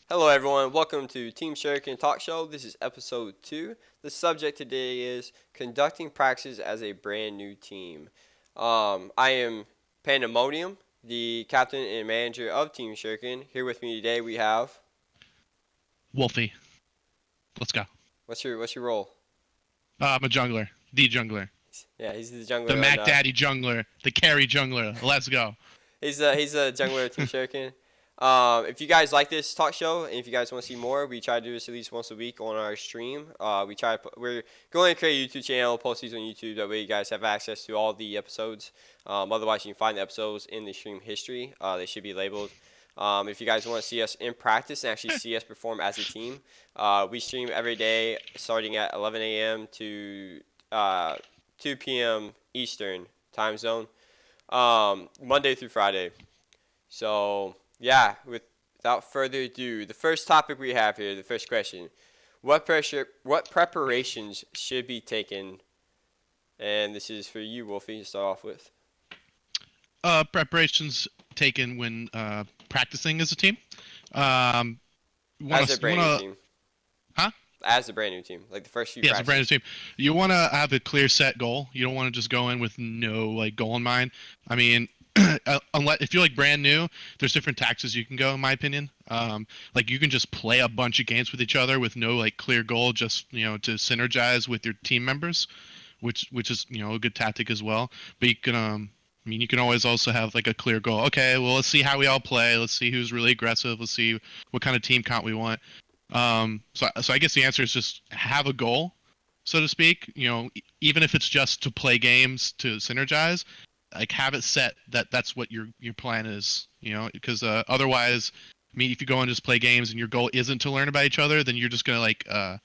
Hello, everyone. Welcome to Team Shuriken Talk Show. This is episode 2. The subject today is conducting practices as a brand new team. I am Pandemonium, the captain and manager of Team Shuriken. Here with me today we have. Wolfie, let's go. What's your role? I'm a jungler, the jungler, Yeah, he's the the jungler on. Mac Daddy jungler, the carry jungler. Let's go. He's a jungler of Team Shuriken. If you guys like this talk show and if you guys want to see more, we try to do this at least once a week on our stream. We're going to create a YouTube channel, post these on YouTube. That way you guys have access to all the episodes. Otherwise, you can find the episodes in the stream history. They should be labeled. If you guys want to see us in practice and actually see us perform as a team, we stream every day starting at 11 a.m. to 2 p.m. Eastern time zone, Monday through Friday. So yeah, without further ado, the first topic we have here, the first question: what preparations should be taken? And this is for you, Wolfie, to start off with. Preparations taken when practicing as a team. Um, As want a to, you brand new want to, team. huh? As a brand new team, like the first few Yeah, it's a brand new practices. team. You want to have a clear set goal. You don't want to just go in with no like goal in mind. I mean, unless if you're like brand new, there's different tactics you can go, in my opinion. Like you can just play a bunch of games with each other with no like clear goal, just to synergize with your team members, which is a good tactic as well. But you can I mean, you can always also have like a clear goal. Okay, well, let's see how we all play. Let's see who's really aggressive. Let's see what kind of team count we want. So I guess the answer is just have a goal, so to speak. Even if it's just to play games to synergize, like have it set that that's what your plan is. Because otherwise, I mean, if you go and just play games and your goal isn't to learn about each other, then you're just gonna like kind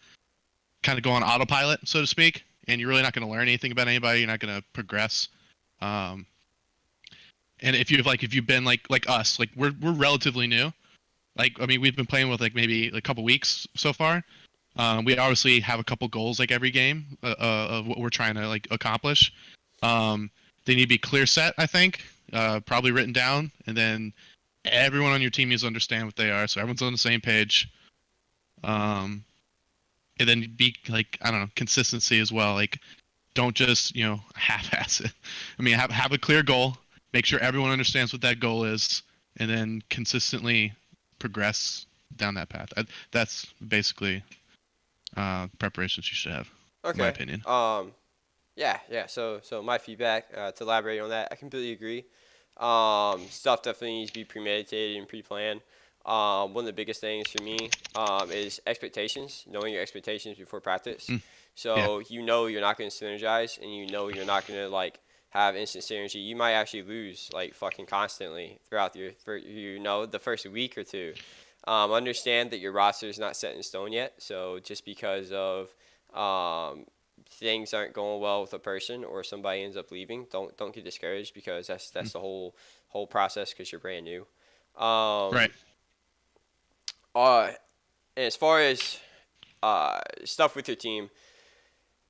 of go on autopilot, so to speak, and you're really not gonna learn anything about anybody. You're not gonna progress. Um, and if you've been like us, like we're relatively new. Like I mean, we've been playing with like maybe a couple weeks so far. We obviously have a couple goals like every game of what we're trying to like accomplish. Um, they need to be clear set, I think, probably written down, and then everyone on your team needs to understand what they are, so everyone's on the same page. Um, and then be like I don't know, consistency as well. Like don't just half-ass it. I mean, have a clear goal. Make sure everyone understands what that goal is, and then consistently progress down that path. That's basically preparations you should have, in my Okay. opinion. Yeah. So my feedback to elaborate on that, I completely agree. Stuff definitely needs to be premeditated and pre-planned. One of the biggest things for me is expectations, knowing your expectations before practice. Mm, yeah. So you know you're not going to synergize, and you know you're not going to like have instant synergy. You might actually lose like fucking constantly throughout the first week or two. Understand that your roster is not set in stone yet. So just because of um, things aren't going well with a person or somebody ends up leaving, don't get discouraged because Mm, that's the whole process because you're brand new. Um, right. uh, and as far as stuff with your team,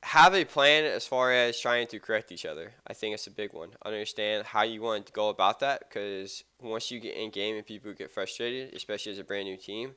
have a plan as far as trying to correct each other. I think it's a big one. Understand how you want to go about that because once you get in game and people get frustrated, especially as a brand new team,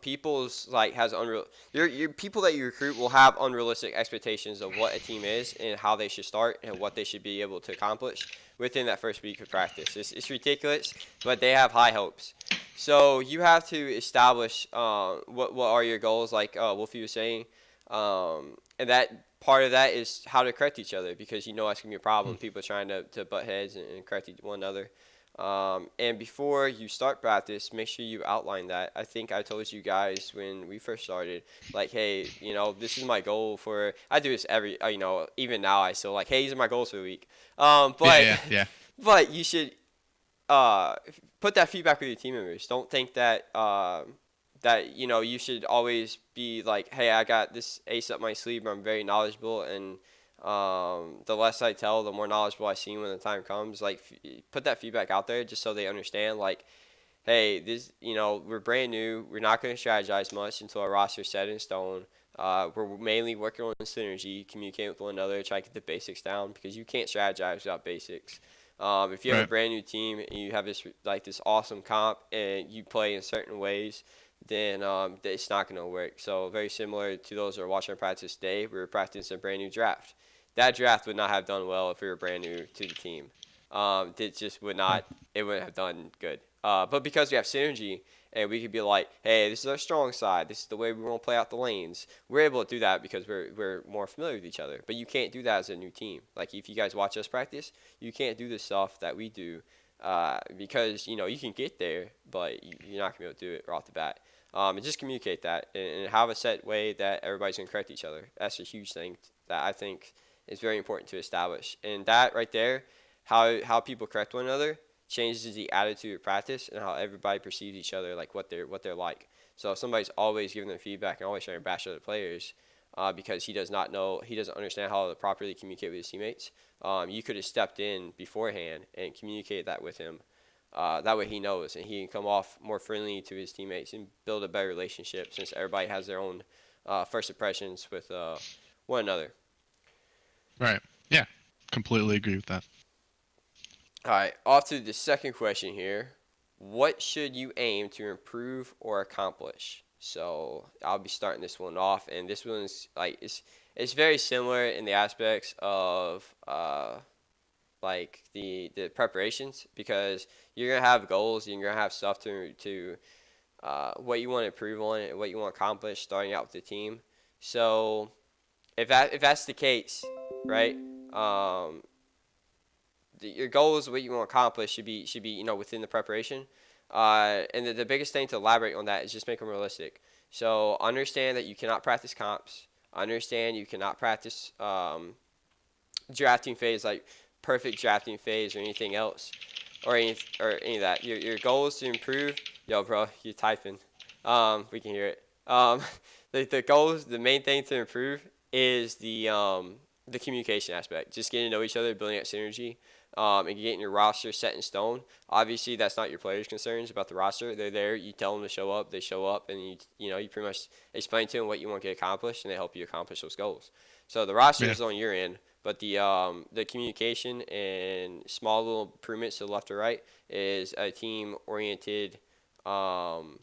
people's like has unreal. Your people that you recruit will have unrealistic expectations of what a team is and how they should start and what they should be able to accomplish within that first week of practice. It's ridiculous, but they have high hopes. So you have to establish what are your goals, like Wolfie was saying. And that part of that is how to correct each other because you know that's gonna be a Mm, problem. People trying to butt heads and correct one another. And before you start practice, make sure you outline that. I think I told you guys when we first started, like, hey, this is my goal for. I do this even now I still like, hey, these are my goals for the week. yeah, But yeah, yeah. but you should uh, put that feedback with your team members. Don't think that you should always be like, hey, I got this ace up my sleeve. I'm very knowledgeable, and the less I tell, the more knowledgeable I seem when the time comes. Like, put that feedback out there just so they understand. Like, hey, we're brand new. We're not going to strategize much until our roster's set in stone. We're mainly working on synergy, communicating with one another, try to get the basics down because you can't strategize without basics. If you have a Right. brand new team and you have this awesome comp and you play in certain ways, then it's not going to work. So very similar to those who are watching our practice today, we were practicing a brand new draft. That draft would not have done well if we were brand new to the team. It just would Right. not. It wouldn't have done good. But because we have synergy and we could be like, hey, this is our strong side. This is the way we want to play out the lanes. We're able to do that because we're more familiar with each other. But you can't do that as a new team. Like if you guys watch us practice, you can't do the stuff that we do because you can get there, but you're not gonna be able to do it right off the bat. And just communicate that and have a set way that everybody's gonna correct each other. That's a huge thing that I think is very important to establish. And that right there, how people correct one another changes the attitude of practice and how everybody perceives each other, like what they're like. So if somebody's always giving them feedback and always trying to bash other players because he doesn't understand how to properly communicate with his teammates. You could have stepped in beforehand and communicated that with him. That way he knows and he can come off more friendly to his teammates and build a better relationship since everybody has their own first impressions with one another. Right. Yeah. Completely agree with that. All right, off to the second question here. What should you aim to improve or accomplish? So I'll be starting this one off, and this one's like it's very similar in the aspects of like the preparations because you're gonna have goals, you're gonna have stuff to what you want to improve on and what you want to accomplish starting out with the team. So if that's the case, right? Um, your goals, what you want to accomplish, should be within the preparation. And the biggest thing to elaborate on that is just make them realistic. So understand that you cannot practice comps. Understand you cannot practice drafting phase like perfect drafting phase or anything else or any of that. Your goal is to improve. Yo, bro, you're typing. We can hear it. The goals, the main thing to improve is the communication aspect. Just getting to know each other, building that synergy, and getting your roster set in stone. Obviously, that's not your players' concerns about the roster. They're there. You tell them to show up. They show up, and you pretty much explain to them what you want to get accomplished, and they help you accomplish those goals. So the roster Yeah. is on your end, but the communication and small little improvements to the left or right is a team oriented um,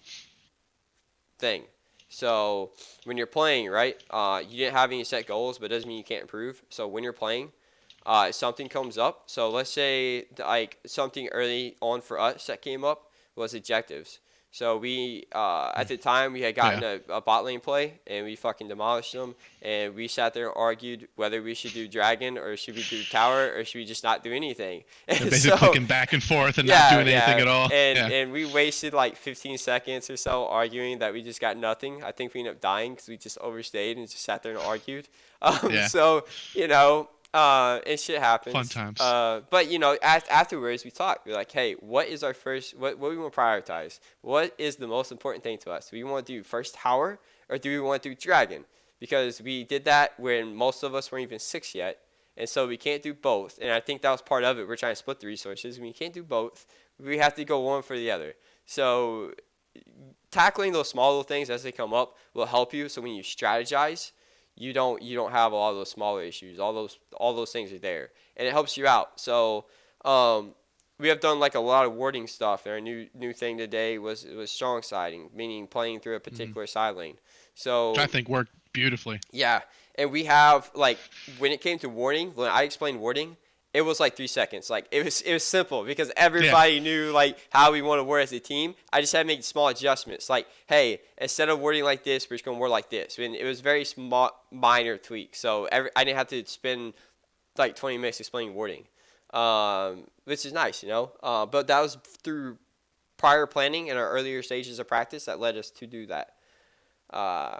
thing. So when you're playing, right, you didn't have any set goals, but it doesn't mean you can't improve. So when you're playing, something comes up. So let's say like something early on for us that came up was objectives. So we at the time we had gotten Yeah. a bot lane play and we fucking demolished them and we sat there and argued whether we should do dragon or should we do tower or should we just not do anything. They're And basically so clicking back and forth and not yeah, doing anything yeah. at all. And Yeah. and we wasted like 15 seconds or so arguing that we just got nothing. I think we ended up dying because we just overstayed and just sat there and argued. Yeah. So and shit Fun happens. times. But afterwards we talked. We're like, hey, what is our first? What we want to prioritize? What is the most important thing to us? Do we want to do first tower or do we want to do dragon? Because we did that when most of us weren't even 6 yet. And so we can't do both. And I think that was part of it. We're trying to split the resources. When you can't do both, we have to go one for the other. So tackling those small little things as they come up will help you. So when you strategize, you don't have a lot of those smaller issues. All those things are there, and it helps you out. So we have done like a lot of warding stuff. And our new thing today was strong siding, meaning playing through a Hmm. particular side lane. Which I So think worked beautifully. yeah, and we have like when it came to warding, when I explained warding, it was like 3 seconds. Like it was simple because Yeah. everybody knew like how we want to ward as a team. I just had to make small adjustments. Like, hey, instead of wording like this, we're just gonna word like this. And it was very small, minor tweaks. So I didn't have to spend like 20 minutes explaining wording, which is nice. But that was through prior planning in our earlier stages of practice that led us to do that. Uh,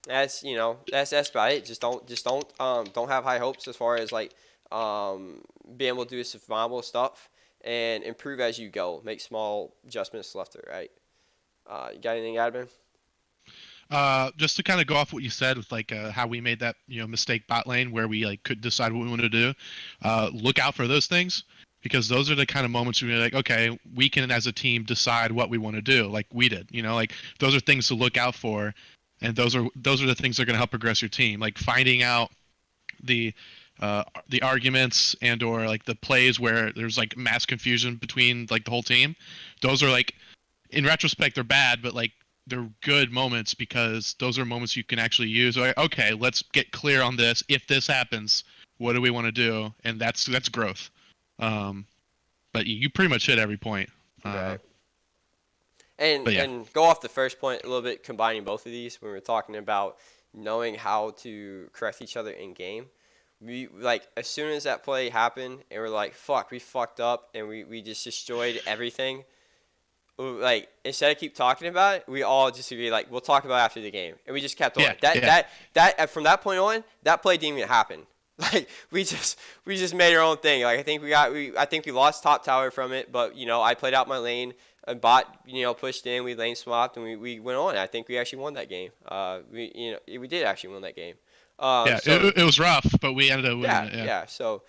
that's about it. Just don't have high hopes as far as like being able to do survivable stuff and improve as you go. Make small adjustments left or right. You got anything, Admin? Just to kind of go off what you said with like how we made that mistake bot lane where we like could decide what we want to do. Look out for those things because those are the kind of moments where you're like, okay, we can as a team decide what we want to do, like we did. Like those are things to look out for, and those are the things that are going to help progress your team. Like finding out the the arguments and or like the plays where there's like mass confusion between like the whole team. Those are like in retrospect they're bad, but like they're good moments because those are moments you can actually use. Like, okay, let's get clear on this. If this happens, what do we want to do? And that's growth. But you pretty much hit every point. Right. But yeah, And go off the first point a little bit, combining both of these when we're talking about knowing how to correct each other in game. We like as soon as that play happened and we're like, fuck, we fucked up and we just destroyed everything. Like instead of keep talking about it, we all just agree like we'll talk about it after the game, and we just kept on. yeah, yeah. That from that point on, that play didn't even happen. Like we just made our own thing. Like I think we lost top tower from it, but I played out my lane. A bot pushed in, we lane swapped, and we went on. I think we actually won that game. We did actually win that game. Yeah, So it was rough, but we ended up winning yeah, it. Yeah, yeah. So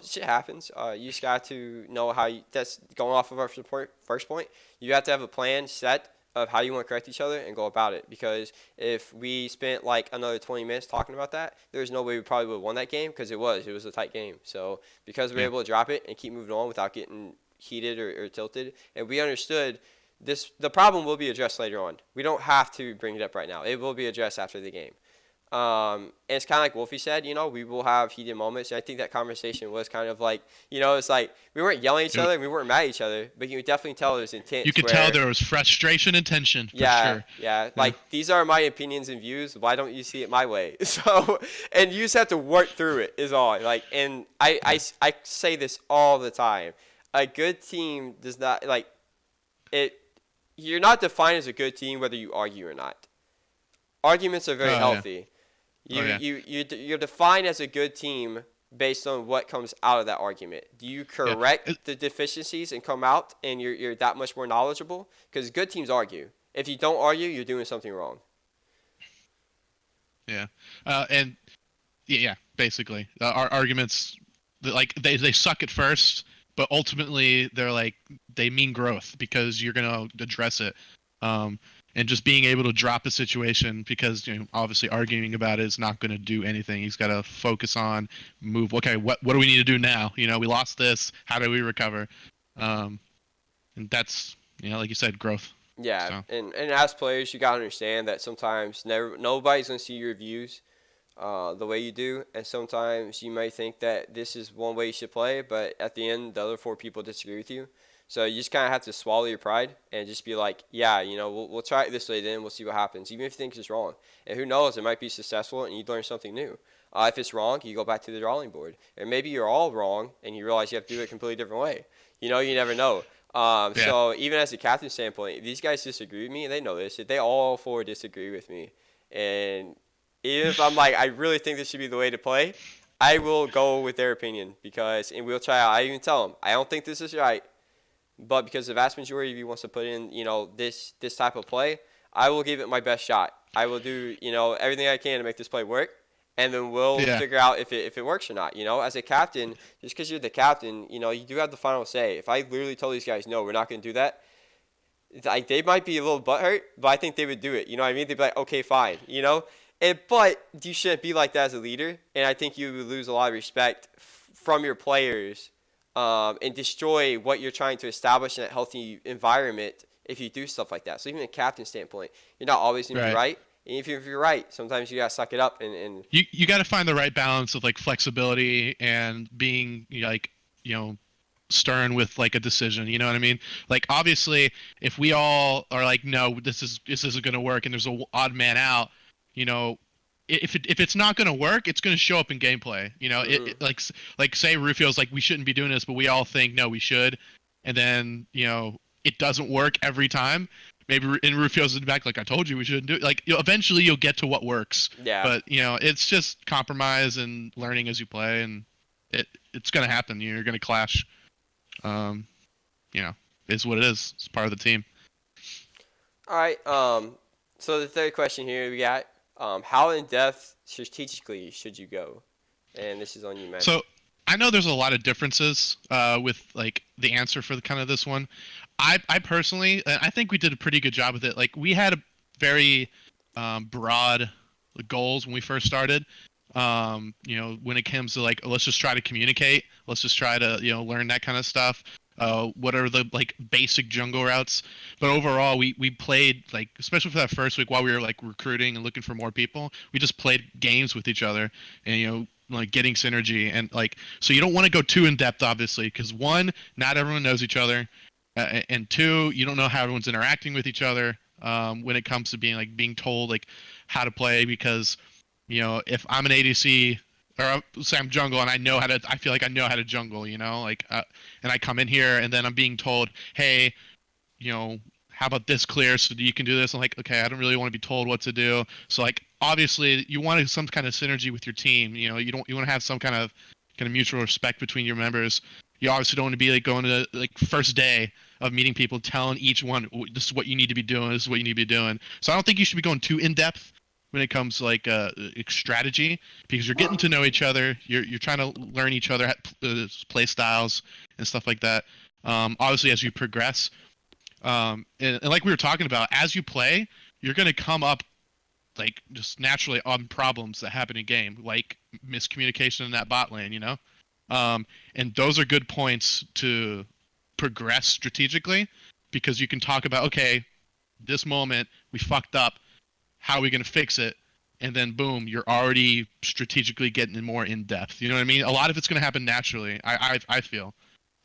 shit happens. You just got to know how you. That's going off of our first point. You have to have a plan set of how you want to correct each other and go about it. Because if we spent like another 20 minutes talking about that, there's no way we probably would have won that game because it was a tight game. So because we were yeah, able to drop it and keep moving on without getting heated or tilted, and we understood this, the problem will be addressed later on. We don't have to bring it up right now. It will be addressed after the game. And it's kind of like Wolfie said, we will have heated moments. And I think that conversation was kind of like, it's like we weren't yelling at each other, and we weren't mad at each other, but you could definitely tell there was you intense. could tell there was frustration and tension for Yeah, sure. yeah. Yeah, Like these are my opinions and views. Why don't you see it my way? So, and you just have to work through it. Is all. Like, and I say this all the time. A good team does not like it. You're not defined as a good team whether you argue or not. Arguments are very yeah, healthy. oh yeah, You're defined as a good team based on what comes out of that argument. Do you yeah. correct the deficiencies and come out and you're that much more knowledgeable? Because good teams argue. If you don't argue, you're doing something wrong. Yeah, and yeah, basically, our arguments, like they suck at first, but ultimately they're like they mean growth because you're gonna address it, and just being able to drop a situation because obviously arguing about it is not gonna do anything. He's got to focus on move. Okay, what do we need to do now? We lost this. How do we recover? And that's like you said, growth. Yeah, So and as players, you gotta understand that sometimes nobody's gonna see your views the way you do, and sometimes you may think that this is one way you should play, but at the end, the other four people disagree with you. So you just kind of have to swallow your pride and just be like, yeah, we'll try it this way, then we'll see what happens, even if you think it's wrong. And who knows, it might be successful and you learn something new. If it's wrong, you go back to the drawing board, and maybe you're all wrong and you realize you have to do it a completely different way. You never know. yeah, So even as a captain standpoint, if these guys disagree with me, and they know this, if they all four disagree with me, and even if I'm like, I really think this should be the way to play, I will go with their opinion and we'll try out. I even tell them, I don't think this is right, but because the vast majority of you wants to put in, this type of play, I will give it my best shot. I will do, everything I can to make this play work, and then we'll yeah, figure out if it works or not. As a captain, just because you're the captain, you do have the final say. If I literally told these guys, no, we're not going to do that, like they might be a little butthurt, but I think they would do it. You know what I mean? They'd be like, okay, fine. But you shouldn't be like that as a leader, and I think you would lose a lot of respect from your players, and destroy what you're trying to establish in a healthy environment if you do stuff like that. So even a captain standpoint, you're not always going to be right. right. And if you're right, sometimes you got to suck it up and You got to find the right balance of like flexibility and being like stern with like a decision. You know what I mean? Like obviously, if we all are like, no, this isn't gonna work, and there's a odd man out, if it's not gonna work, it's gonna show up in gameplay. Like say Rufio's like we shouldn't be doing this, but we all think no, we should, and then it doesn't work every time. Maybe in Rufio's in the back, like I told you, we shouldn't do it. Like eventually you'll get to what works. yeah. But it's just compromise and learning as you play, and it's gonna happen. You're gonna clash. Um, is what it is. It's part of the team. All right. So the third question here we got, how in depth strategically should you go? And this is on you, man. So I know there's a lot of differences with like the answer for the kind of this one. I personally, I think we did a pretty good job with it. Like we had a very broad goals when we first started. When it comes to like, let's just try to communicate, let's just try to, learn that kind of stuff. What are the like basic jungle routes? But overall, we played like, especially for that first week while we were like recruiting and looking for more people, we just played games with each other, and like getting synergy. And like, so you don't want to go too in depth, obviously, because one, not everyone knows each other, and two, you don't know how everyone's interacting with each other, when it comes to being told like how to play. Because if I'm an ADC, or say I'm jungle, and I feel like I know how to jungle, and I come in here and then I'm being told, hey, how about this clear so that you can do this? I'm like, okay, I don't really want to be told what to do. So like, obviously, you want some kind of synergy with your team. You want to have some kind of mutual respect between your members. You obviously don't want to be like going to like first day of meeting people, telling each one, this is what you need to be doing, this is what you need to be doing. So I don't think you should be going too in depth when it comes to like strategy, because you're getting to know each other. You're trying to learn each other play styles and stuff like that. Obviously, as you progress, and like we were talking about, as you play, you're gonna come up like just naturally on problems that happen in game, like miscommunication in that bot lane, and those are good points to progress strategically, because you can talk about, okay, this moment we fucked up, how are we going to fix it? And then boom, you're already strategically getting more in depth. You know what I mean? A lot of it's going to happen naturally. I feel,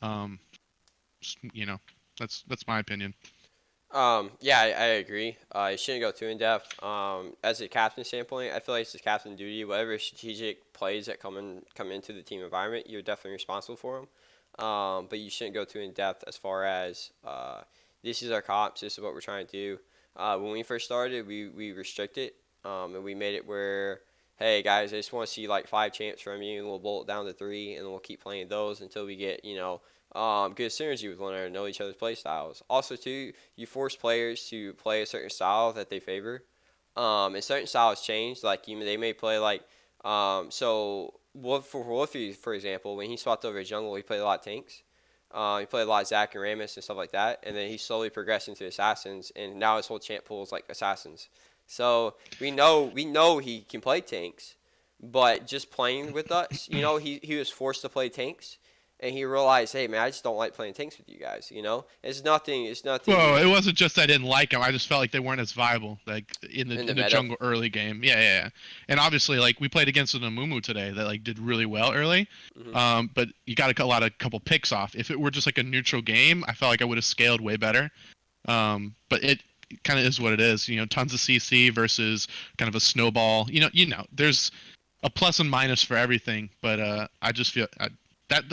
um, you know, that's my opinion. Yeah, I agree. You shouldn't go too in depth. As a captain standpoint, I feel like it's his captain duty. Whatever strategic plays that come into the team environment, you're definitely responsible for them. But you shouldn't go too in depth as far as this is our cops. This is what we're trying to do. When we first started, we restricted, and we made it where, hey guys, I just want to see like 5 champs from you, and we'll bolt down to 3, and we'll keep playing those until we get good synergy with one another, know each other's play styles. Also, too, you force players to play a certain style that they favor. And certain styles change. Like they may play like for Wolfie, for example, when he swapped over to jungle, he played a lot of tanks. He played a lot of Zac and Ramus and stuff like that, and then he slowly progressed into assassins, and now his whole champ pool is like assassins. So we know he can play tanks, but just playing with us, he was forced to play tanks, and he realized, hey man, I just don't like playing tanks with you guys. It's nothing. It's Well, nothing it wasn't just I didn't like them. I just felt like they weren't as viable, like in the in the in the meta. jungle early game. Yeah, yeah, yeah. And obviously, like we played against an Amumu today that like did really well early. Hmm. But you got a couple picks off. If it were just like a neutral game, I felt like I would have scaled way better. But it kind of is what it is. Tons of CC versus kind of a snowball. There's a plus and minus for everything. But I just feel that.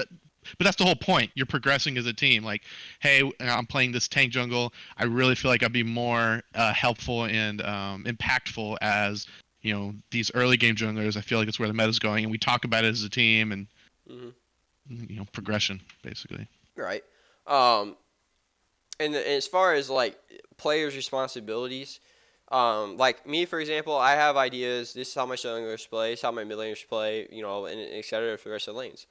But that's the whole point. You're progressing as a team. Like, hey, I'm playing this tank jungle. I really feel like I'd be more helpful and impactful as these early game junglers. I feel like it's where the meta's going, and we talk about it as a team and Hmm. progression basically. Right. Um, and as far as like players' responsibilities, like me for example, I have ideas. This is how my junglers play. This is how my mid laners play. And et cetera for the rest of the lanes.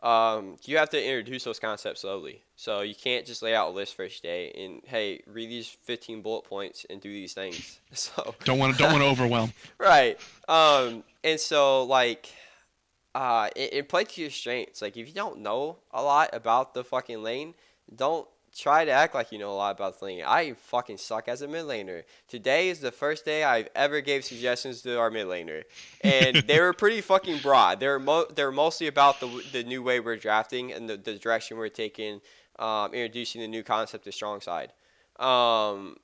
You have to introduce those concepts slowly. So you can't just lay out a list first day and hey, read these 15 bullet points and do these things. So Don't want to overwhelm. right. And so like it play to your strengths. Like if you don't know a lot about the fucking lane, don't try to act like you know a lot about the lane. I fucking suck as a mid laner. Today is the first day I've ever gave suggestions to our mid laner, and they were pretty fucking broad. They were mostly about the new way we're drafting and the direction we're taking, introducing the new concept of strong side. Um,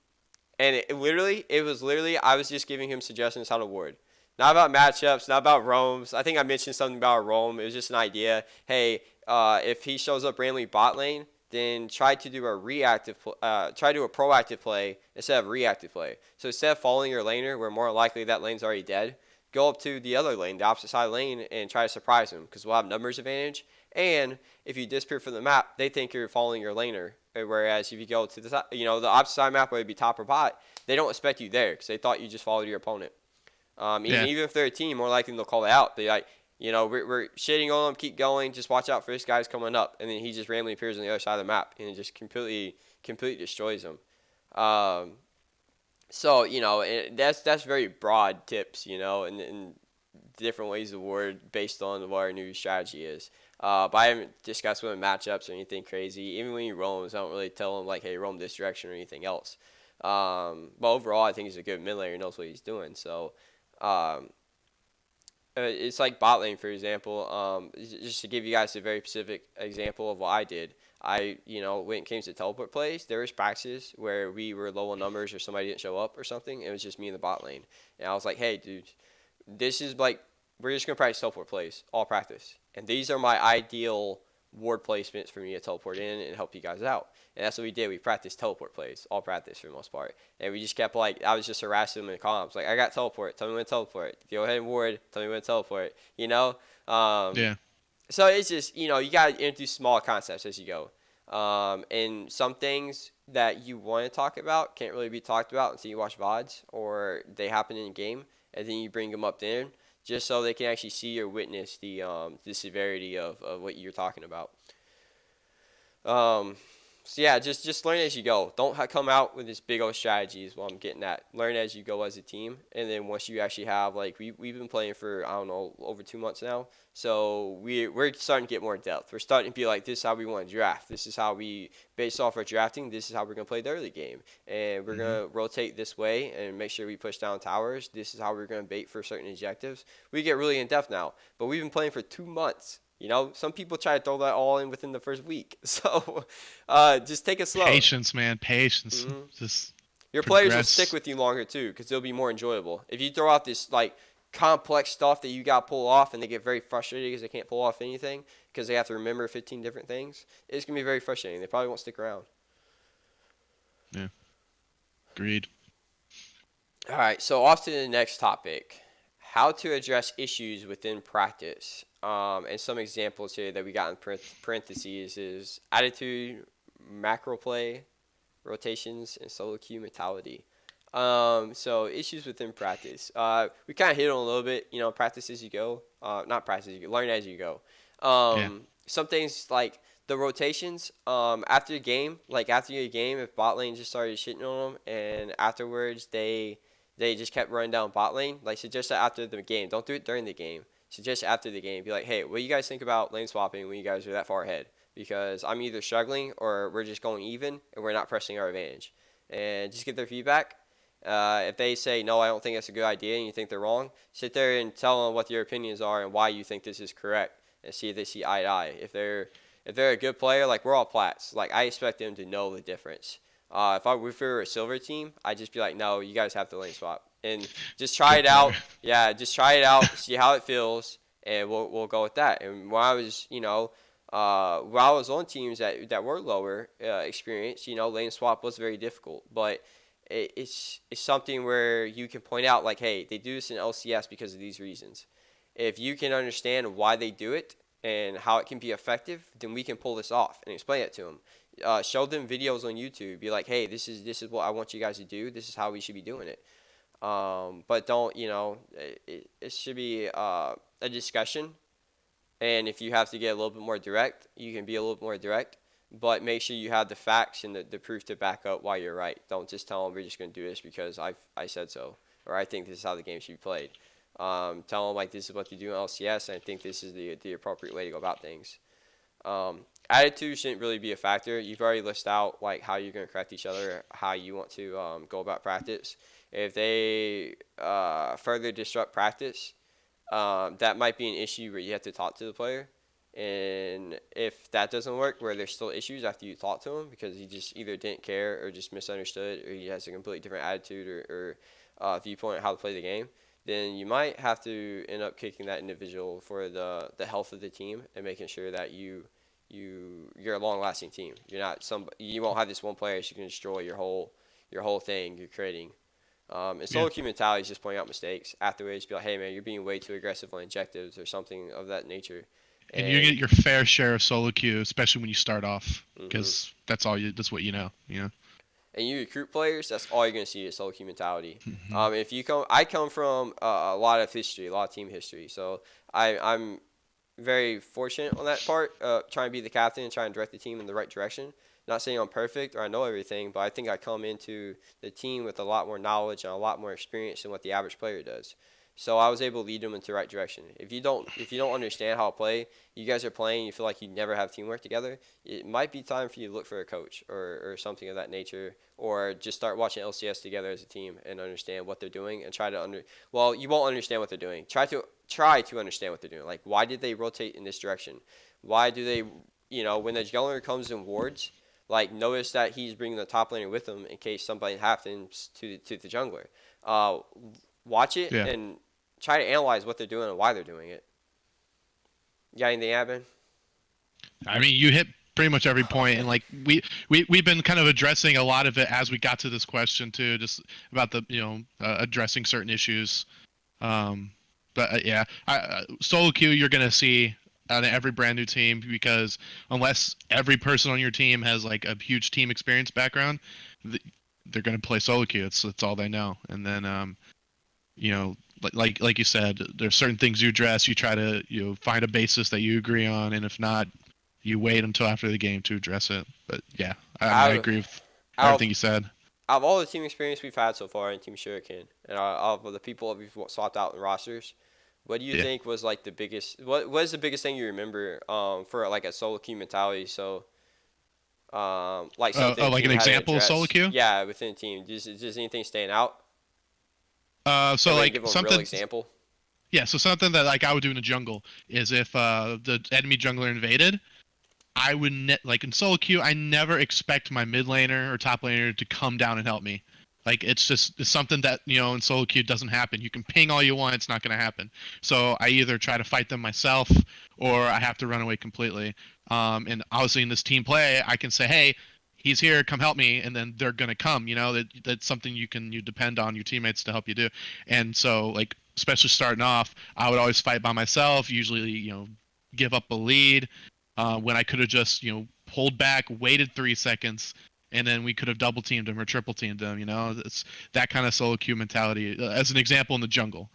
and it was literally I was just giving him suggestions how to ward. Not about matchups, not about roams. I think I mentioned something about a roam. It was just an idea. Hey, if he shows up randomly bot lane, then try to do a proactive play instead of reactive play. So instead of following your laner, where more likely that lane's already dead, go up to the other lane, the opposite side lane, and try to surprise him because we'll have numbers advantage. And if you disappear from the map, they think you're following your laner. Whereas if you go to the opposite side map, whether it be top or bot, they don't expect you there because they thought you just followed your opponent. And Yeah, even if they're a team, more likely they'll call it out. They like, we're shitting on them, keep going, just watch out for this guy's coming up, and then he just randomly appears on the other side of the map and it just completely destroys them. Um, so and that's very broad tips, and different ways to ward based on what our new strategy is. But I haven't discussed with him matchups or anything crazy. Even when he roams, I don't really tell him like, hey, roam this direction or anything else. But overall, I think he's a good mid laner. He knows what he's doing. So um, it's like bot lane, for example. Just to give you guys a very specific example of what I did. When it came to teleport plays, there was practices where we were low on numbers or somebody didn't show up or something. It was just me in the bot lane, and I was like, "Hey, dude, this is like we're just gonna practice teleport plays, all practice, and these are my ideal ward placements for me to teleport in and help you guys out." And that's what we did. We practiced teleport plays, all practice for the most part, and we just kept like I was just harassing them in comms, like I got teleport, tell me when to teleport. Go ahead and ward, tell me when to teleport. Um, Yeah. so it's just you gotta introduce small concepts as you go. And some things that you want to talk about can't really be talked about until you watch VODs or they happen in game, and then you bring them up then, just so they can actually see or witness the severity of what you're talking about. Um, so yeah, just learn as you go. Don't come out with this big old strategy is what I'm getting at. Learn as you go as a team, and then once you actually have like we've been playing for I don't know over 2 months now, so we're starting to get more in depth. We're starting to be like this is how we want to draft. This is how we based off our drafting. This is how we're gonna play the early game, and we're Hmm. gonna rotate this way and make sure we push down towers. This is how we're gonna bait for certain objectives. We get really in depth now, but we've been playing for 2 months. Some people try to throw that all in within the first week. So just take it slow. Patience, man. Patience. hmm Just Your players will stick progress. with you longer too, because they'll be more enjoyable. If you throw out this like complex stuff that you got to pull off, and they get very frustrated because they can't pull off anything because they have to remember 15 different things, it's gonna be very frustrating. They probably won't stick around. Yeah. Agreed. All right, so off to the next topic: how to address issues within practice. And some examples here that we got in parentheses is attitude, macro play, rotations, and solo queue mentality. So issues within practice. We kind of hit on a little bit. Practice as you go. Not practice as you go. Learn as you go. Yeah. Some things like the rotations. After the game, like after your game, if bot lane just started shitting on them, and afterwards they just kept running down bot lane. Like suggest that after the game. Don't do it during the game. Suggest after the game. Be like, hey, what do you guys think about lane swapping when you guys are that far ahead? Because I'm either struggling or we're just going even and we're not pressing our advantage. And just get their feedback. If they say no, I don't think that's a good idea, and you think they're wrong, sit there and tell them what your opinions are and why you think this is correct, and see if they see eye to eye. If they're a good player, like we're all plats, like I expect them to know the difference. If we were a silver team, I'd just be like, no, you guys have to lane swap and just try Good it player. out. Yeah, just try it out, see how it feels, and we'll go with that. And when I was on teams that were lower experience, lane swap was very difficult, but it's something where you can point out like, hey, they do this in LCS because of these reasons. If you can understand why they do it and how it can be effective, then we can pull this off and explain it to them. Show them videos on YouTube. Be like, hey, this is what I want you guys to do. This is how we should be doing it. But don't it should be a discussion, and if you have to get a little bit more direct, you can be a little bit more direct. But make sure you have the facts and the proof to back up why you're right. Don't just tell them we're just going to do this because I said so, or I think this is how the game should be played. Tell them like this is what you do in LCS, and I think this is the appropriate way to go about things. Attitude shouldn't really be a factor. You've already listed out like how you're going to correct each other, how you want to go about practice. If they further disrupt practice, that might be an issue where you have to talk to the player. And if that doesn't work, where there's still issues after you talk to him because he just either didn't care or just misunderstood or he has a completely different attitude or viewpoint on how to play the game, then you might have to end up kicking that individual for the health of the team and making sure that you're a long lasting team. You won't have this one player who can destroy your whole thing you're creating. And Yeah. solo queue mentality is just pointing out mistakes afterwards. Be like, hey man, you're being way too aggressive on objectives or something of that nature. And you And get your fair share of solo queue, especially when you start off, hmm because that's all you. That's what you know. You know. and you recruit players, that's all you're gonna see is solo queue mentality. Hmm. If you come, I come from a lot of history, a lot of team history, so I'm very fortunate on that part. Trying to be the captain and trying to direct the team in the right direction. Not saying I'm perfect or I know everything, but I think I come into the team with a lot more knowledge and a lot more experience than what the average player does. So I was able to lead them into the right direction. If you don't understand how to play, you guys are playing, you feel like you never have teamwork together, it might be time for you to look for a coach or something of that nature, or just start watching LCS together as a team and understand what they're doing and try to well, you won't understand what they're doing. Try to understand what they're doing. Like, why did they rotate in this direction? Why do they, when the jungler comes in wards, like, notice that he's bringing the top laner with him in case something happens to the jungler. Uh, Watch it Yeah. and try to analyze what they're doing and why they're doing it. You got anything, Abin? I mean, you hit pretty much every point, Okay. and like we've been kind of addressing a lot of it as we got to this question too, just about the addressing certain issues. Um, but yeah, solo queue you're gonna see on every brand new team, because unless every person on your team has like a huge team experience background, they're gonna play solo queue. It's all they know, and then like you said, there's certain things you address. You try to find a basis that you agree on, and if not, you wait until after the game to address it. But yeah, I mean, I Out, agree with out of everything you said. out of all the team experience we've had so far in Team Shuriken, and out of the people that we've swapped out in rosters, what do you Yeah. think was like the biggest? What is the biggest thing you remember for like a solo queue mentality? So like something the Like an team had to example of solo address. queue. Yeah, within the team. Does anything stand out? So Somebody give like them a real something. example. Yeah. So something that like I would do in the jungle is if the enemy jungler invaded, I would like in solo queue, I never expect my mid laner or top laner to come down and help me. Like it's something that in solo queue doesn't happen. You can ping all you want, it's not going to happen. So I either try to fight them myself, or I have to run away completely. And obviously in this team play, I can say, hey, he's here, come help me, and then they're going to come. That's something you depend on your teammates to help you do. And so like especially starting off, I would always fight by myself. Usually give up a lead when I could have just pulled back, waited 3 seconds, and then we could have double teamed him or triple teamed him. It's that kind of solo queue mentality. As an example, in the jungle,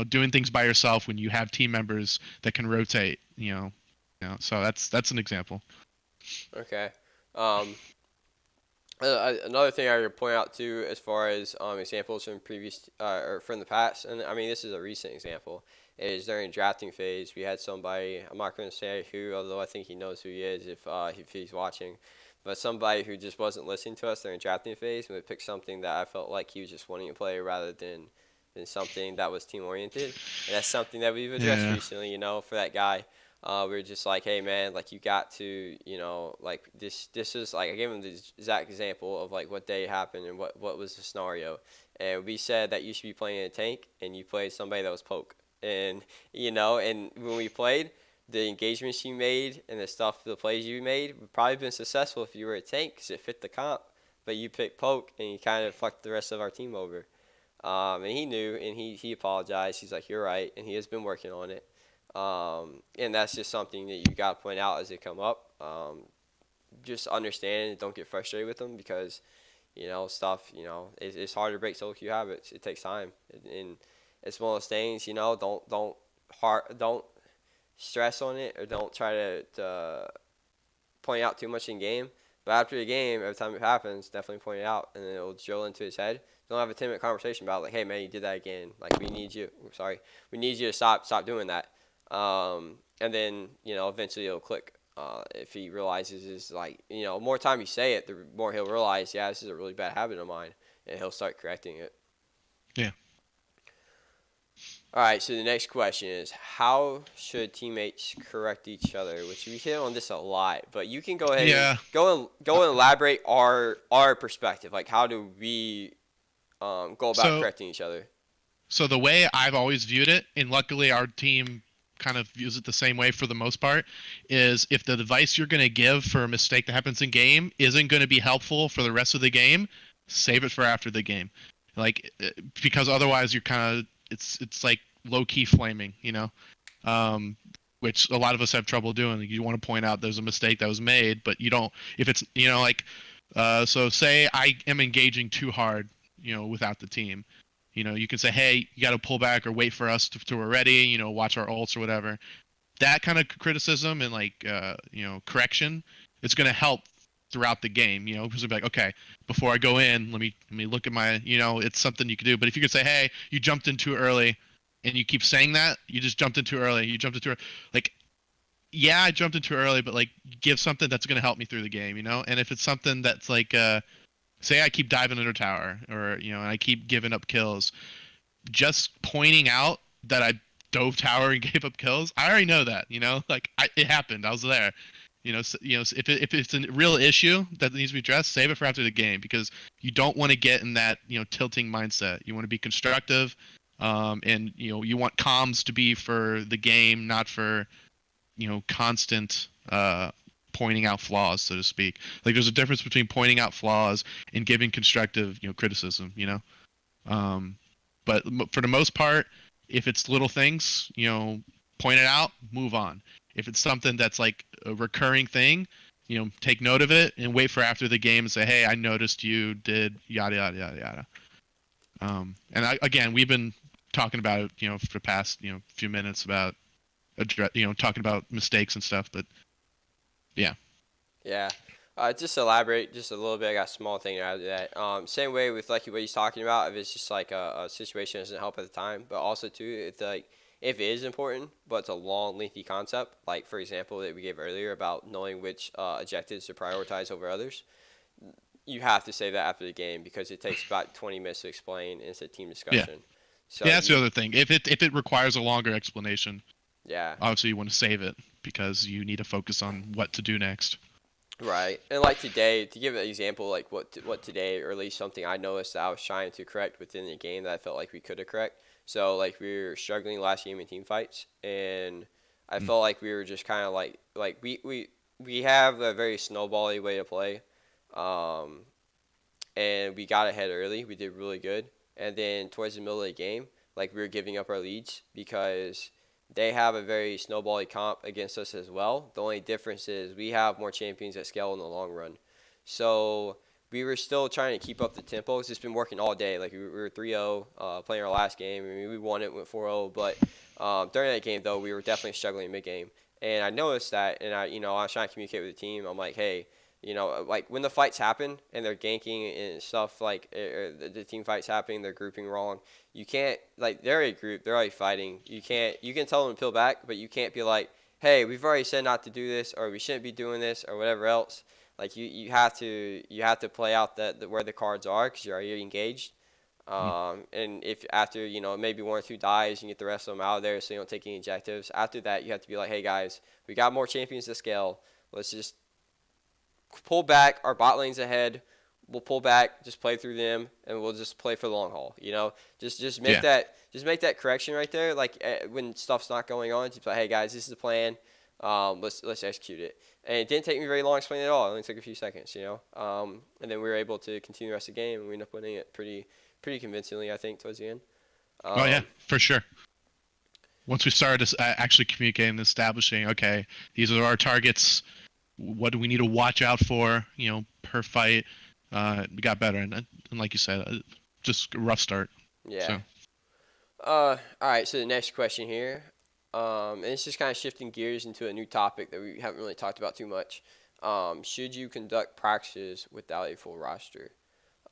doing things by yourself when you have team members that can rotate. So that's an example. Okay. Um, Another thing I could point out too, as far as examples from previous or from the past, and I mean this is a recent example, is during drafting phase we had somebody. I'm not going to say who, although I think he knows who he is if he's watching, but somebody who just wasn't listening to us during drafting phase, and we picked something that I felt like he was just wanting to play rather than something that was team oriented, and that's something that we've addressed Yeah. recently. For that guy. We were just like, hey man, like you got to, like this is like I gave him the exact example of like what day happened and what was the scenario, and we said that you should be playing a tank and you played somebody that was poke, and and when we played, the engagements you made and the stuff, the plays you made would probably been successful if you were a tank because it fit the comp, but you picked poke and you kind of fucked the rest of our team over. And he knew, and he apologized. He's like, you're right, and he has been working on it. And that's just something that you got to point out as they come up. Just understand and don't get frustrated with them because, stuff, it's hard to break solo queue habits. It takes time. And it's one of those things, don't stress on it or don't try to point out too much in game. But after the game, every time it happens, definitely point it out, and then it'll drill into his head. Don't have a 10-minute conversation about like, hey man, you did that again. Like we need you. Sorry, we need you to stop doing that. And then eventually it'll click. If he realizes is like more time you say it, the more he'll realize, yeah, this is a really bad habit of mine, and he'll start correcting it. Yeah. All right, so the next question is how should teammates correct each other? Which we hit on this a lot, but you can go ahead and Yeah. go and elaborate our perspective. Like how do we go about So correcting each other? so the way I've always viewed it, and luckily our team kind of views it the same way for the most part, is if the advice you're going to give for a mistake that happens in game isn't going to be helpful for the rest of the game, save it for after the game. Like because otherwise you're kind of it's like low key flaming, um, which a lot of us have trouble doing. Like, you want to point out there's a mistake that was made, but you don't. If it's like, so say I am engaging too hard, without the team. You can say, hey, you got to pull back or wait for us to we're ready. Watch our ults or whatever. That kind of criticism and like correction is going to help throughout the game. Because it'll be like, okay, before I go in, let me look at my. It's something you can do. But if you could say, hey, you jumped in too early, and you keep saying that, you just jumped in too early. You jumped in too like yeah, I jumped in too early, but like give something that's gonna help me through the game, you know. And if it's something that's like say I keep diving under tower or you know, and I keep giving up kills, just pointing out that I dove tower and gave up kills, I already know that, you know, like it happened. I was there. You know, so, you know, if it's a real issue that needs to be addressed, save it for after the game because you don't want to get in that you know tilting mindset. You want to be constructive, and you know you want comms to be for the game, not for you know constant pointing out flaws, so to speak. Like there's a difference between pointing out flaws and giving constructive you know criticism. You know, um, but for the most part, if it's little things, you know, point it out, move on. If it's something that's like a recurring thing, you know, take note of it and wait for after the game and say, "Hey, I noticed you did yada yada yada yada." Again, we've been talking about it, you know, for the past you know few minutes about you know talking about mistakes and stuff, but yeah, Yeah. Just to elaborate just a little bit, I got a small thing to add to that. Same way with like what he's talking about, if it's just like a situation that doesn't help at the time, but also too, it's like if it is important, but it's a long, lengthy concept, like for example that we gave earlier about knowing which objectives to prioritize over others, you have to say that after the game because it takes about 20 minutes to explain and it's a team yeah, discussion. So yeah. That's the you, other thing. If it requires a longer explanation, yeah. obviously you want to save it because you need to focus on what to do next. Right. And like today, to give an example, like what today, or at least something I noticed that I was trying to correct within the game that I felt like we could have correct. So like we were struggling last game in team fights, and I Mm. felt like we were just kind of like we have a very snowbally way to play, um, and we got ahead early. We did really good, and then towards the middle of the game, like we were giving up our leads because they have a very snowbally comp against us as well. The only difference is we have more champions that scale in the long run. So we were still trying to keep up the tempo. It's just been working all day. Like we were 3-0 playing our last game. I mean, we won it, went 4-0, but during that game though, we were definitely struggling mid game. And I noticed that, and I was trying to communicate with the team. I'm like, hey, like when the fights happen and they're ganking and stuff, like the team fights happening, they're grouping wrong. You can't like they're a group, they're already fighting. You can tell them to peel back, but you can't be like, hey, we've already said not to do this, or we shouldn't be doing this, or whatever else. Like you have to play out the where the cards are because you're already engaged. Mm. And if after maybe one or two dies, you get the rest of them out of there, so you don't take any objectives. After that, you have to be like, hey guys, we got more champions to scale. Let's just pull back. Our bot lane's ahead. We'll pull back, just play through them, and we'll just play for the long haul. Just make Yeah, that correction right there. Like when stuff's not going on, just like, hey guys, this is the plan. Let's execute it. And it didn't take me very long to explain it all. It only took a few seconds, and then we were able to continue the rest of the game, and we ended up winning it pretty convincingly, I think, towards the end. oh yeah, Um, for sure. Once we started actually communicating and establishing, okay, these are our targets. What do we need to watch out for? You know, per fight, we got better, and like you said, just a rough start. yeah. So All right. So the next question here, and it's just kind of shifting gears into a new topic that we haven't really talked about too much. Should you conduct practices without a full roster?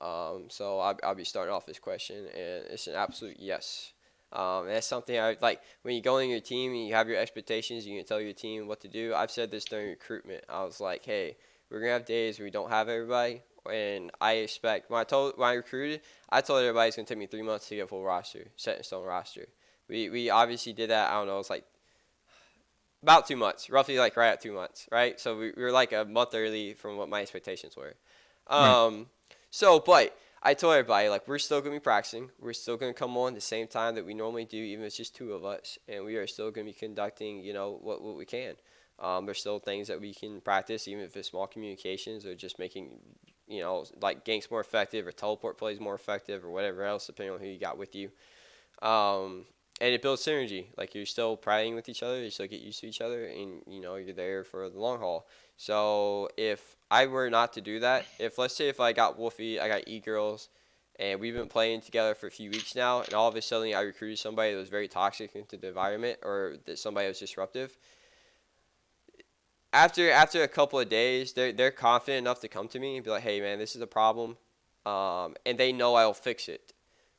So I'll be starting off this question, and it's an absolute yes. And that's something I like when you go in your team and you have your expectations, you can tell your team what to do. I've said this during recruitment. I was like, hey, we're gonna have days where we don't have everybody, and I expect when I recruited, I told everybody it's gonna take me 3 months to get a full roster, set in stone roster. We obviously did that. I don't know, it's like about 2 months, roughly like right at 2 months, right? So we were like a month early from what my expectations were. right, Um, but I told everybody like we're still gonna be practicing. We're still gonna come on the same time that we normally do, even if it's just two of us, and we are still gonna be conducting, what we can. There's still things that we can practice, even if it's small communications or just making, like ganks more effective or teleport plays more effective or whatever else, depending on who you got with you. Um, and it builds synergy. Like you're still playing with each other, you still get used to each other, and you're there for the long haul. So if I were not to do that, if let's say if I got Wolfie, I got E girls, and we've been playing together for a few weeks now, and all of a sudden I recruited somebody that was very toxic into the environment, or that somebody was disruptive. After a couple of days, they're confident enough to come to me and be like, "Hey man, this is a problem," and they know I'll fix it.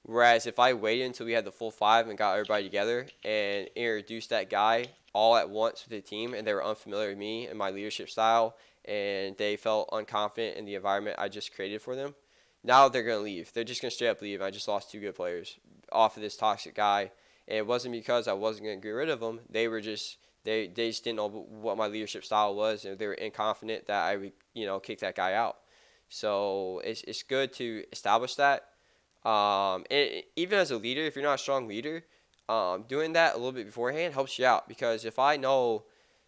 Whereas if I waited until we had the full five and got everybody together and introduced that guy all at once with the team, and they were unfamiliar with me and my leadership style, and they felt unconfident in the environment I just created for them, now they're gonna leave. They're just gonna straight up leave. I just lost two good players off of this toxic guy, and it wasn't because I wasn't gonna get rid of them. They were just they just didn't know what my leadership style was, and they were inconfident that I would kick that guy out. So it's good to establish that. And even as a leader, if you're not a strong leader, doing that a little bit beforehand helps you out because if I know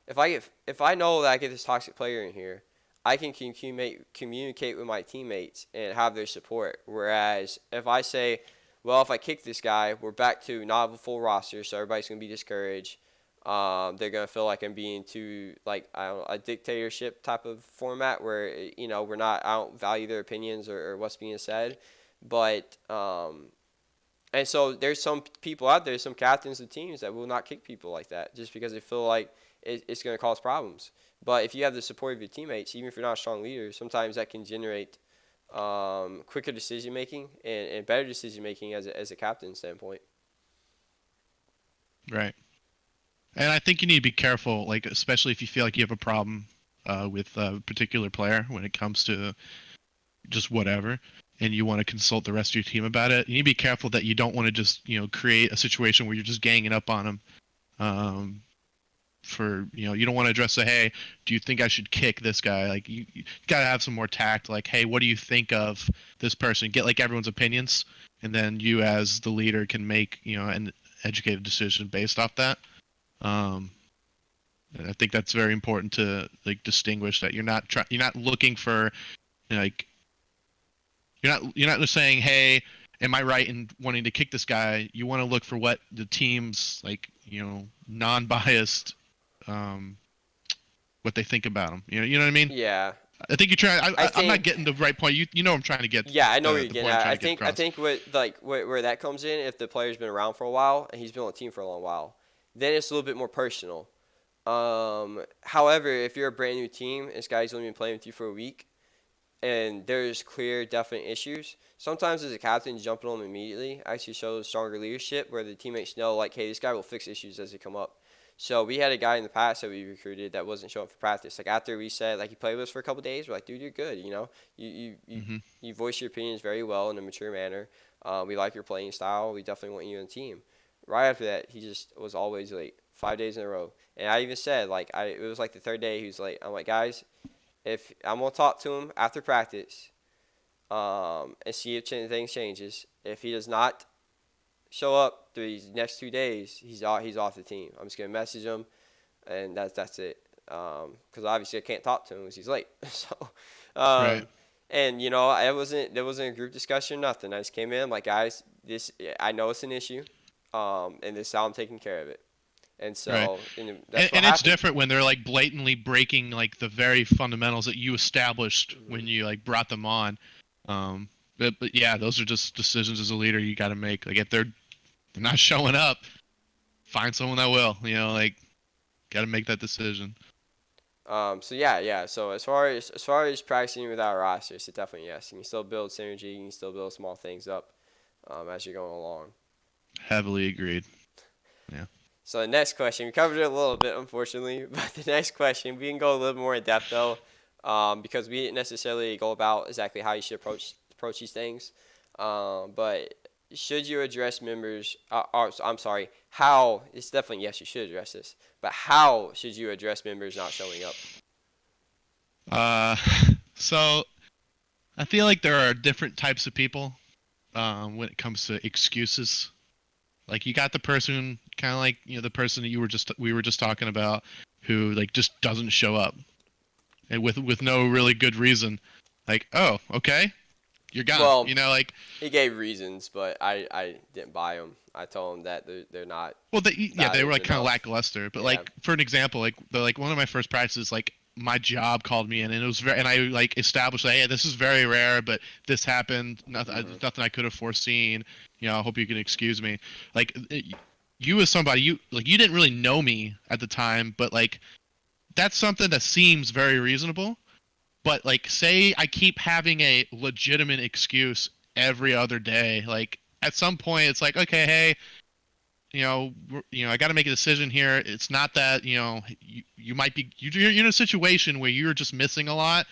that I get this toxic player in here, I can communicate with my teammates and have their support. Whereas if I say, well, if I kick this guy, we're back to not have a full roster, so everybody's gonna be discouraged. They're gonna feel like I'm being too like I don't know, a dictatorship type of format where we're not I don't value their opinions or what's being said, but and so there's some people out there, some captains of teams that will not kick people like that just because they feel like it's going to cause problems. But if you have the support of your teammates, even if you're not a strong leader, sometimes that can generate quicker decision making and better decision making as a captain standpoint. Right. And I think you need to be careful, like especially if you feel like you have a problem with a particular player when it comes to just whatever, and you want to consult the rest of your team about it. You need to be careful that you don't want to just create a situation where you're just ganging up on them. For you don't want to address the hey, do you think I should kick this guy? Like you gotta have some more tact. Like hey, what do you think of this person? Get like everyone's opinions, and then you as the leader can make an educated decision based off that. And I think that's very important to like distinguish that you're not looking for like you're not just saying hey, am I right in wanting to kick this guy? You want to look for what the team's like non-biased what they think about him. You know what I mean? Yeah, I think you're trying. I I'm not think. getting the right point. You know I'm trying to get. Yeah, I know where you're The getting point I'm at. trying I to get think I across. think where that comes in, if the player's been around for a while and he's been on the team for a long while, then it's a little bit more personal. However, if you're a brand new team, this guy's only been playing with you for a week, and there's clear, definite issues. Sometimes as a captain, jumping on them immediately actually shows stronger leadership where the teammates know, like, hey, this guy will fix issues as they come up. So we had a guy in the past that we recruited that wasn't showing up for practice. Like after we said, like he played with us for a couple days, we're like, dude, you're good. Hmm. You voice your opinions very well in a mature manner. We like your playing style. We definitely want you on the team. Right after that, he just was always late, 5 days in a row. And I even said, like, it was like the third day he was late. I'm like, guys, if I'm gonna talk to him after practice, and see if things changes. If he does not show up through these next 2 days, he's off the team. I'm just gonna message him, and that's it. Because obviously I can't talk to him because he's late. So, Right. um, and I wasn't there wasn't a group discussion, nothing. I just came in, I'm like, guys, this I know it's an issue, and this is how I'm taking care of it. And Right. so, that's what And it's happened. different when they're like blatantly breaking like the very fundamentals that you established when Hmm. you like brought them on. But yeah, those are just decisions as a leader you got to make. Like if they're not showing up, find someone that will. Like got to make that decision. So yeah. So as far as practicing without a roster, it's a definitely yes. You can still build synergy. You can still build small things up as you're going along. Heavily agreed. Yeah. So the next question, we covered it a little bit, unfortunately, but the next question, we can go a little more in depth though, because we didn't necessarily go about exactly how you should approach these things. But should you address members? I'm sorry. How? It's definitely yes. You should address this, but how should you address members not showing up? Uh, so I feel like there are different types of people when it comes to excuses. Like you got the person kind of like the person that we were just talking about who like just doesn't show up and with no really good reason. Like, oh, okay, you're gone. Well, Like he gave reasons, but I didn't buy them. I told him that they're not well, they were valid like kind of enough. lackluster. But Yeah. like for an example, like one of my first practices, like my job called me in, and it was and I like established that hey, this is very rare, but this happened. Hmm. Nothing I could have foreseen. I hope you can excuse me. Like you as somebody, you didn't really know me at the time, but like that's something that seems very reasonable. But like say I keep having a legitimate excuse every other day, like at some point it's like, okay, hey, I got to make a decision here. It's not that you might be you're in a situation where you're just missing a lot,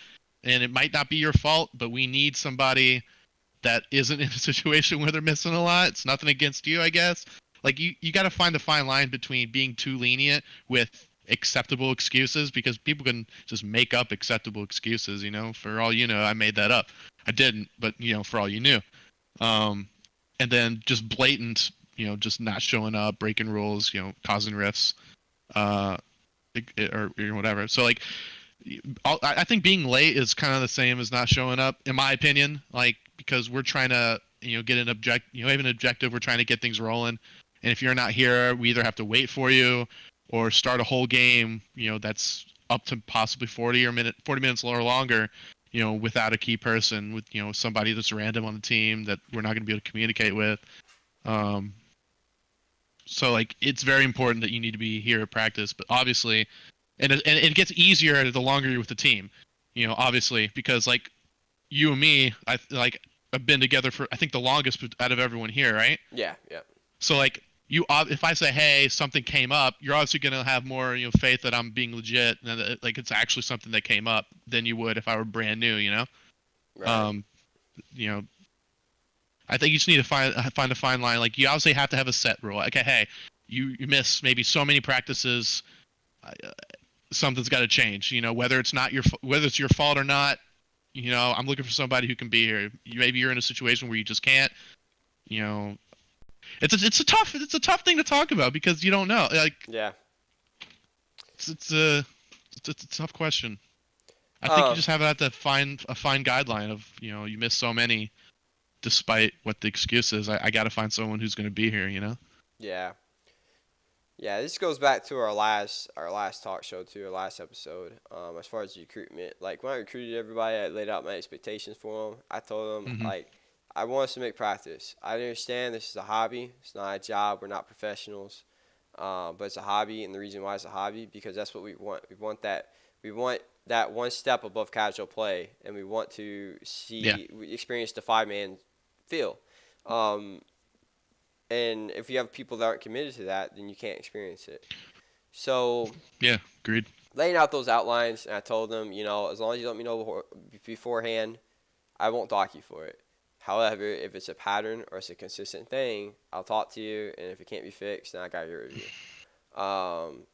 and it might not be your fault, but we need somebody that isn't in a situation where they're missing a lot. It's nothing against you, I guess. Like you got to find a fine line between being too lenient with acceptable excuses, because people can just make up acceptable excuses. For all you know, I made that up. I didn't, but for all you knew. Um, and then just blatant, just not showing up, breaking rules, causing rifts, uh, or whatever. So like, I think being late is kind of the same as not showing up, in my opinion. Like, because we're trying to, get an have an objective. We're trying to get things rolling, and if you're not here, we either have to wait for you, or start a whole game, that's up to possibly 40 minutes or longer, without a key person, with somebody that's random on the team that we're not going to be able to communicate with. Um, so like, it's very important that you need to be here at practice, but obviously, and it gets easier the longer you're with the team, obviously, because like you and me, I've been together for I think the longest out of everyone here, right? Yeah, yeah, So like, if I say, hey, something came up, you're obviously gonna have more faith that I'm being legit and that, like, it's actually something that came up than you would if I were brand new. right. Um, you know, I think you just need to find a fine line. Like, you obviously have to have a set rule. Okay, hey, you miss maybe so many practices. Uh, Something's got to change. Whether it's your fault or not. I'm looking for somebody who can be here. Maybe you're in a situation where you just can't. You know, it's a tough thing to talk about, because you don't know. Like, Yeah. it's a tough question. I think you Um, just have to find a fine guideline of, you miss so many, despite what the excuse is. I got to find someone who's going to be here. yeah. Yeah, this goes back to our last talk show too, our last episode. As far as recruitment, like when I recruited everybody, I laid out my expectations for them. I told them Hmm. like I want us to make practice. I understand this is a hobby. It's not a job. We're not professionals, but it's a hobby, and the reason why it's a hobby because that's what we want. We want that one step above casual play, and we want to Yeah. experience the 5-man feel. Um, and if you have people that aren't committed to that, then you can't experience it. So Yeah. Agreed. laying out those outlines, and I told them, as long as you let me know beforehand, I won't dock you for it. However, if it's a pattern or it's a consistent thing, I'll talk to you, and if it can't be fixed, then I got your review. Um,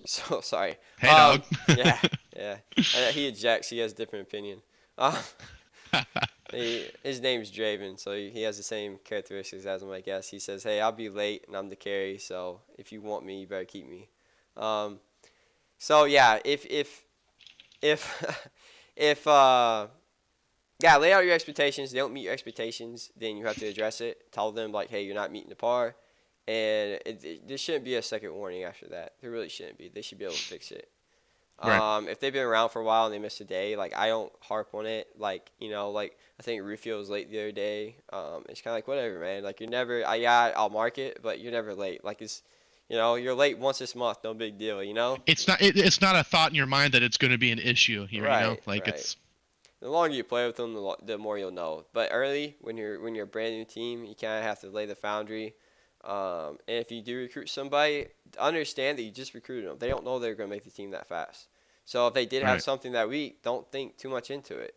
so sorry. Hey, dog. Yeah, yeah. He ejects. He has a different opinion. Uh, his name's Draven, so he has the same characteristics as him, I guess. He says, "Hey, I'll be late, and I'm the carry, so if you want me, you better keep me." Um, so yeah, if if yeah, lay out your expectations. They don't meet your expectations, then you have to address it. Tell them like, "Hey, you're not meeting the par," and there shouldn't be a second warning after that. There really shouldn't be. They should be able to fix it. Right. If they've been around for a while and they miss a day, like I don't harp on it. Like like I think Rufio was late the other day. It's kind of like whatever, man. Like you're never. Yeah, I'll mark it, but you're never late. Like you're late once this month, no big deal. It's not a thought in your mind that it's going to be an issue here. Right, Like, right. it's. The longer you play with them, the more you'll know. But early, when you're a brand new team, you kind of have to lay the foundry. And if you do recruit somebody, understand that you just recruited them. They don't know they're going to make the team that fast. So if they did have Right. something that week, don't think too much into it.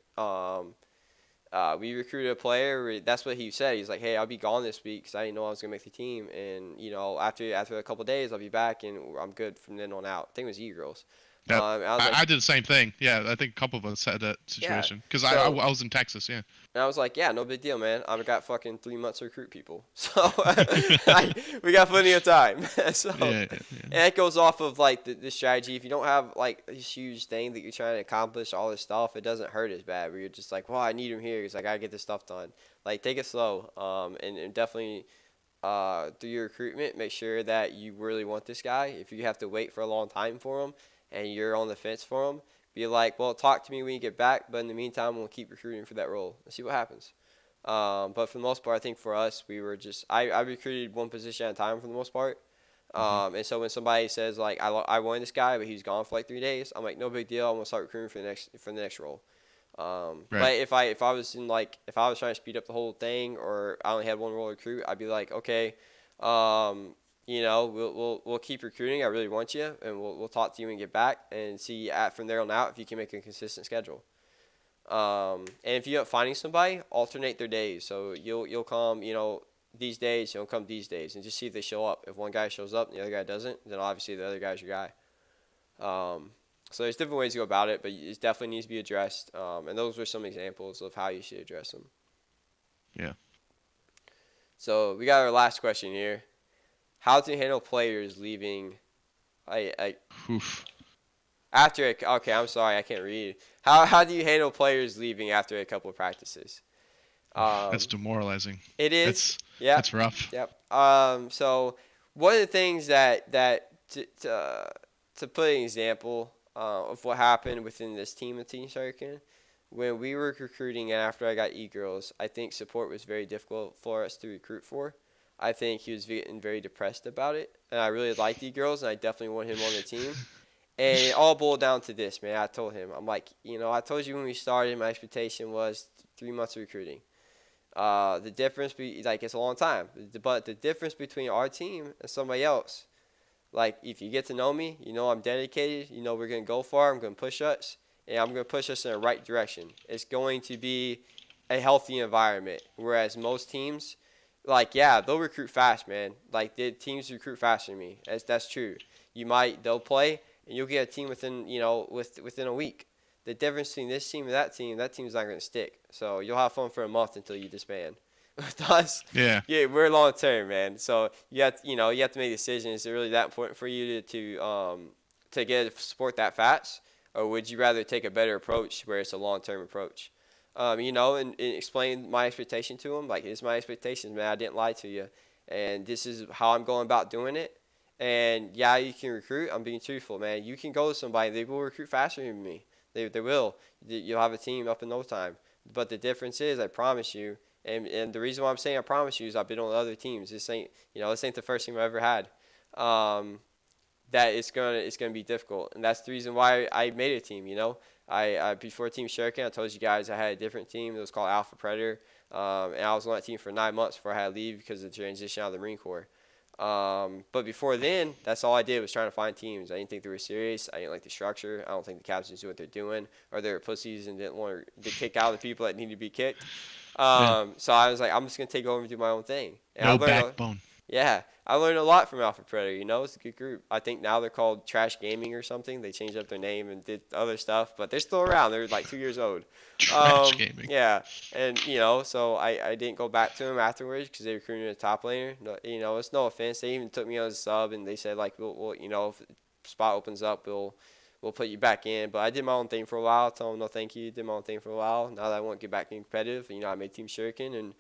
We recruited a player. That's what he said. He's like, "Hey, I'll be gone this week because I didn't know I was gonna make the team, and after a couple days, I'll be back and I'm good from then on out." I think it was E-Girls. That I was like, I did the same thing. Yeah, I think a couple of us had that "Yeah." situation, because So I was in Texas. Yeah. And I was like, yeah, no big deal, man. I've got fucking 3 months to recruit people. So we got plenty of time. So, Yeah. Yeah. and it goes off of like the strategy. If you don't have like this huge thing that you're trying to accomplish, all this stuff, it doesn't hurt as bad. Where you're just like, well, I need him here because I got to get this stuff done. Like, take it slow. And definitely through your recruitment, make sure that you really want this guy. If you have to wait for a long time for him and you're on the fence for him, be like, well, talk to me when you get back, but in the meantime, we'll keep recruiting for that role. Let's see what happens. But for the most part, I think for us, we were just I recruited one position at a time for the most part. Hmm. And so when somebody says like I wanted this guy, but he's gone for like 3 days, I'm like, no big deal. I'm gonna start recruiting for the next role. Right. But if I was in like if I was trying to speed up the whole thing, or I only had one role recruit, I'd be like, okay, um, we'll keep recruiting. I really want you, and we'll talk to you and get back and see from there on out if you can make a consistent schedule. And if you end up finding somebody, alternate their days. So you'll come, these days, you'll come these days, and just see if they show up. If one guy shows up and the other guy doesn't, then obviously the other guy's your guy. Um, so there's different ways to go about it, but it definitely needs to be addressed. And those are some examples of how you should address them. Yeah. So we got our last question here: how to handle players leaving? I Oof. after okay, I'm sorry, I can't read. How do you handle players leaving after a couple of practices? That's Um, demoralizing. it is. That's Yep. that's rough. Yep. So one of the things that to put an example of what happened within this team of Team Shuriken, when we were recruiting and after I got e-girls, I think support was very difficult for us to recruit for. I think he was getting very depressed about it, and I really liked e-girls, and I definitely want him on the team. And it all boiled down to this, man. I told him, I'm like, I told you when we started, my expectation was 3 months of recruiting. The difference like it's a long time, but the difference between our team and somebody else, like if you get to know me, I'm dedicated. We're gonna go far. I'm gonna push us, and I'm gonna push us in the right direction. It's going to be a healthy environment. Whereas most teams, like yeah, they'll recruit fast, man. Like the teams recruit faster than me. That's true. They'll play, and you'll get a team within a week. The difference between this team and that team's not going to stick. So you'll have fun for a month until you disband. With us, Yeah. yeah, we're long term, man. So you have to make decisions. Is it really that important for you to get support that fast, or would you rather take a better approach where it's a long term approach? And explain my expectation to them. Like, it's my expectations, man. I didn't lie to you, and this is how I'm going about doing it. And yeah, you can recruit. I'm being truthful, man. You can go to somebody. They will recruit faster than me. They will. You'll have a team up in no time. But the difference is, I promise you, and the reason why I'm saying I promise you is I've been on other teams. This ain't the first team I've ever had. Um, that it's gonna be difficult, and that's the reason why I made a team. I before Team Shuriken, I told you guys I had a different team. It was called Alpha Predator, and I was on that team for 9 months before I had to leave because of the transition out of the Marine Corps. But before then, that's all I did was trying to find teams. I didn't think they were serious. I didn't like the structure. I don't think the captains knew what they're doing, or they were pussies and didn't want to kick out the people that needed to be kicked. Yeah. So I was like, I'm just gonna take over and do my own thing, and I No learned backbone. yeah, I learned a lot from Alpha Predator. It's a good group. I think now they're called Trash Gaming or something. They changed up their name and did other stuff, but they're still around. They're like 2 years old. Trash gaming. Yeah, and so I didn't go back to them afterwards because they recruited a top laner. No, it's no offense. They even took me on as a sub, and they said like, we'll if the spot opens up, we'll put you back in. But I did my own thing for a while. Told them no, thank you. Did my own thing for a while. Now that I want to get back in competitive, I made Team Shuriken, and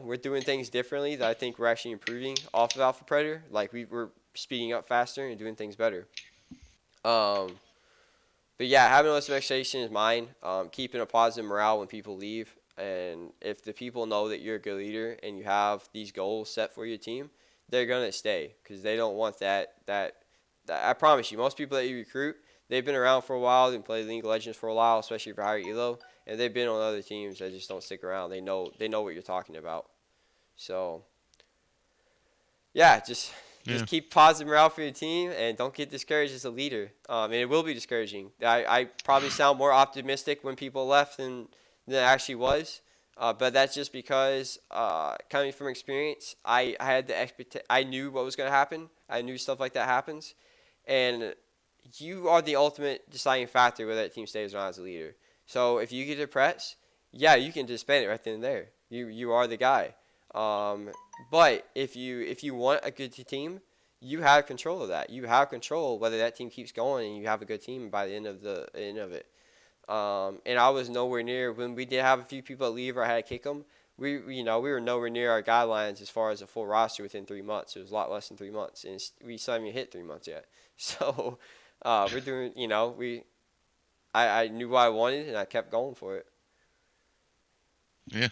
we're doing things differently that I think we're actually improving off of Alpha Predator. Like we're speeding up faster and doing things better. Um, but yeah, having those expectations is mine. Keeping a positive morale when people leave, and if the people know that you're a good leader and you have these goals set for your team, they're gonna stay because they don't want that. I promise you, most people that you recruit, they've been around for a while. They've played League of Legends for a while, especially for higher elo, and they've been on other teams that just don't stick around. They know what you're talking about. So yeah, just Yeah. keep positive morale for your team and don't get discouraged as a leader. And it will be discouraging. I probably sound more optimistic when people left than it actually was. But that's just because coming from experience, I had I knew what was going to happen. I knew stuff like that happens, and you are the ultimate deciding factor whether that team stays or not as a leader. So if you get depressed, yeah, you can disband it right then and there. You are the guy. Um, but if you want a good team, you have control of that. You have control whether that team keeps going and you have a good team by the end of it. And I was nowhere near when we did have a few people leave or I had to kick them. We were nowhere near our guidelines as far as a full roster within 3 months. It was a lot less than 3 months, and we still haven't even hit 3 months yet. So we're doing. I knew what I wanted and I kept going for it. Yeah.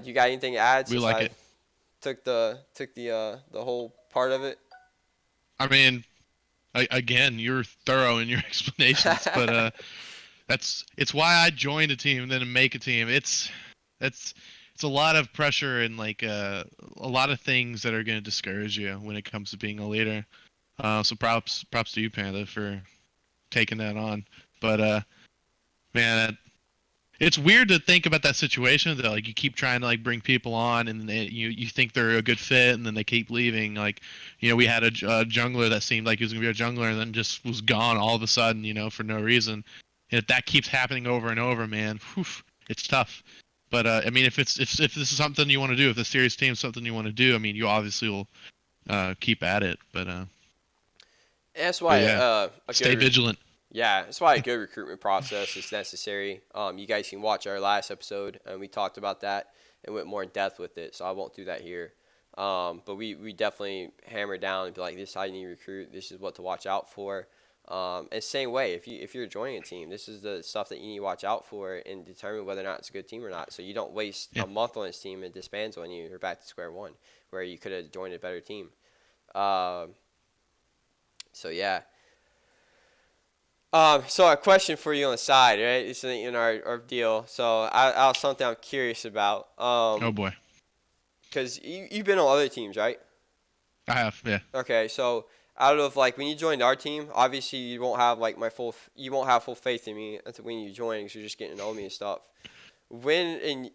You got anything to add We since like I it. took the whole part of it? I mean, again, you're thorough in your explanations, but it's why I joined a team and then make a team. It's a lot of pressure and like a lot of things that are going to discourage you when it comes to being a leader. So props to you, Panda, for taking that on. But man, it's weird to think about that situation that like you keep trying to like bring people on and you think they're a good fit and then they keep leaving. Like, we had a jungler that seemed like he was gonna be a jungler and then just was gone all of a sudden, for no reason. And if that keeps happening over and over, man, whew, it's tough. But I mean, if this is something you want to do, if the series team is something you want to do, I mean, you obviously will keep at it. That's But why yeah, a stay good vigilant. yeah, that's why a good recruitment process is necessary. You guys can watch our last episode, and we talked about that and went more in depth with it. So I won't do that here. But we definitely hammer down and be like, this is how you need to recruit. This is what to watch out for. And same way, if you're joining a team, this is the stuff that you need to watch out for and determine whether or not it's a good team or not. So you don't waste Yeah. a month on this team and disbands on you. You're back to square one, where you could have joined a better team. Um, so yeah. So a question for you on the side, right? It's in our deal. So I something I'm curious about. Oh boy, Because you've been on other teams, right? I have. Yeah. Okay, so out of like when you joined our team, obviously you won't have like you won't have full faith in me until when you join, because you're just getting to know me and stuff. When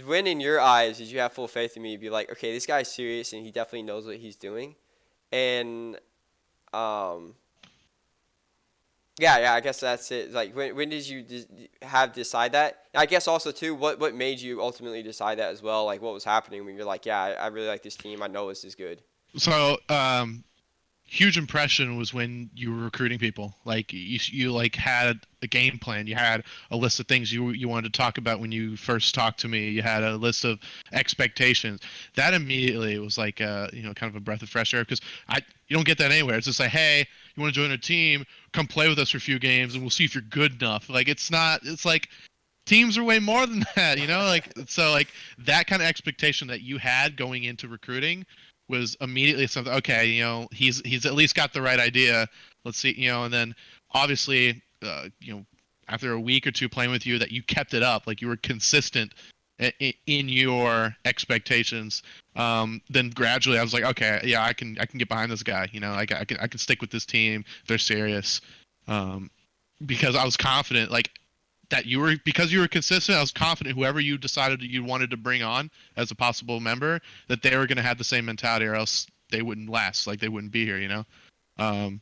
when in your eyes did you have full faith in me? Be like, okay, this guy's serious and he definitely knows what he's doing, and um yeah, I guess that's it. Like, when did you decide that? I guess also too, what made you ultimately decide that as well? Like, what was happening when you're like, yeah, I really like this team. I know this is good. So huge impression was when you were recruiting people. Like you like had a game plan. You had a list of things you wanted to talk about when you first talked to me. You had a list of expectations. That immediately was like kind of a breath of fresh air, because you don't get that anywhere. It's just like, hey, you want to join a team? Come play with us for a few games and we'll see if you're good enough. Like it's not. It's like teams are way more than that. Like so like that kind of expectation that you had going into recruiting was immediately something. Okay, he's at least got the right idea. Let's see, and then obviously, after a week or two playing with you, that you kept it up, like you were consistent in your expectations. Then gradually, I was like, okay, yeah, I can get behind this guy. I can stick with this team. They're serious, because I was confident, like that because you were consistent. I was confident whoever you decided you wanted to bring on as a possible member, that they were going to have the same mentality, or else they wouldn't last. Like they wouldn't be here. Um,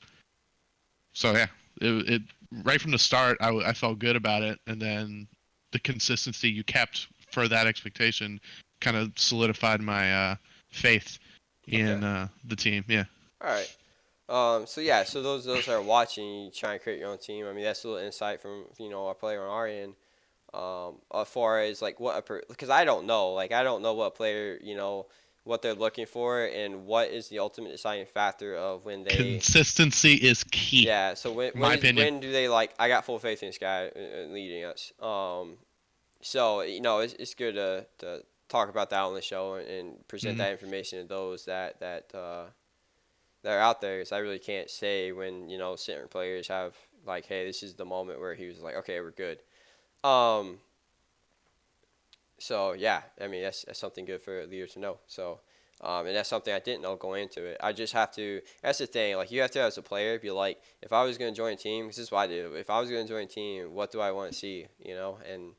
so yeah, it right from the start, I felt good about it, and then the consistency you kept for that expectation kind of solidified my faith in Okay. the team. Yeah. All right. So yeah, so those that are watching, you try and create your own team. I mean, that's a little insight from our player on our end. As far as like because I don't know, like I don't know what player what they're looking for and what is the ultimate deciding factor of when they Consistency is key, yeah. So in my opinion. when do they like I got full faith in this guy leading us. So it's good to talk about that on the show and present Hmm. that information to those that are out there. Because I really can't say when certain players have like, hey, this is the moment where he was like, okay, we're good. Um, so yeah, I mean that's something good for a leader to know. So, and that's something I didn't know going into it. I just have to. That's the thing. Like you have to, as a player, be like, if I was going to join a team, this is what I do. If I was going to join a team, what do I want to see? And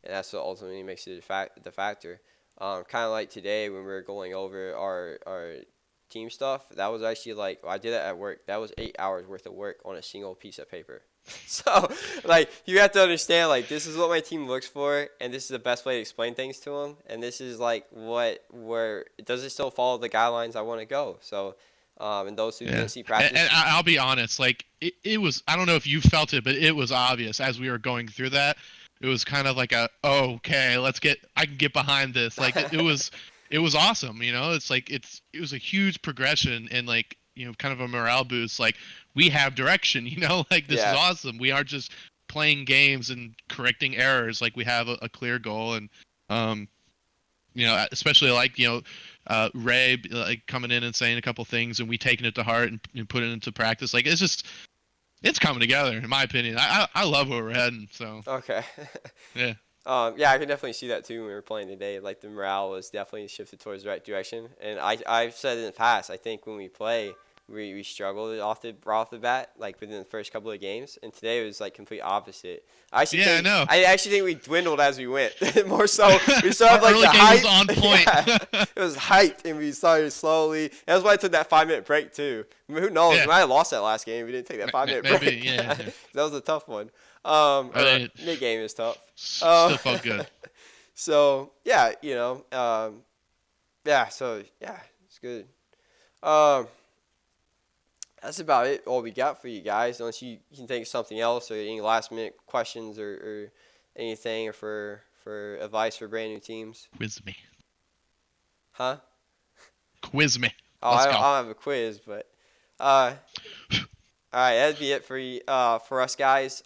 that's what ultimately makes it the factor. Kind of like today when we were going over our team stuff. That was actually like I did it at work. That was 8 hours worth of work on a single piece of paper. So, like, you have to understand, like, this is what my team looks for, and this is the best way to explain things to them, and this is, like, where, does it still follow the guidelines I want to go? So, and those who Yeah. didn't see And practice, I'll be honest, like it was, I don't know if you felt it, but it was obvious as we were going through that. It was kind of like oh, okay, I can get behind this. Like it was awesome, It's like it was a huge progression and like, kind of a morale boost. Like we have direction, like this is yeah, awesome. We aren't just playing games and correcting errors. Like we have a clear goal. And um especially like Ray like coming in and saying a couple things and we taking it to heart and putting it into practice. Like it's just It's coming together, in my opinion. I love where we're heading. So Okay. yeah, Yeah, I can definitely see that too when we were playing today. Like the morale was definitely shifted towards the right direction. And I've said in the past, I think when we play, we struggled right off the bat, like within the first couple of games. And today it was like complete opposite. yeah, I know. I actually think we dwindled as we went. More so, we started Our like early the game was hype. on point. Yeah, it was hyped, and we started slowly. That's why I took that 5 minute break too. I mean, who knows? We Yeah, might have lost that last game if we didn't take that 5 minute maybe. break. Yeah, yeah. That was a tough one. I Or mean, mid game is tough. Um, still felt good. so yeah, yeah. So yeah, it's good. Um, that's about it. All we got for you guys. Unless you can think of something else or any last minute questions or anything or for advice for brand new teams, Quiz me. huh? Quiz me. Oh, Let's go. I don't have a quiz, but uh, all right, that'd be it for you, for us guys.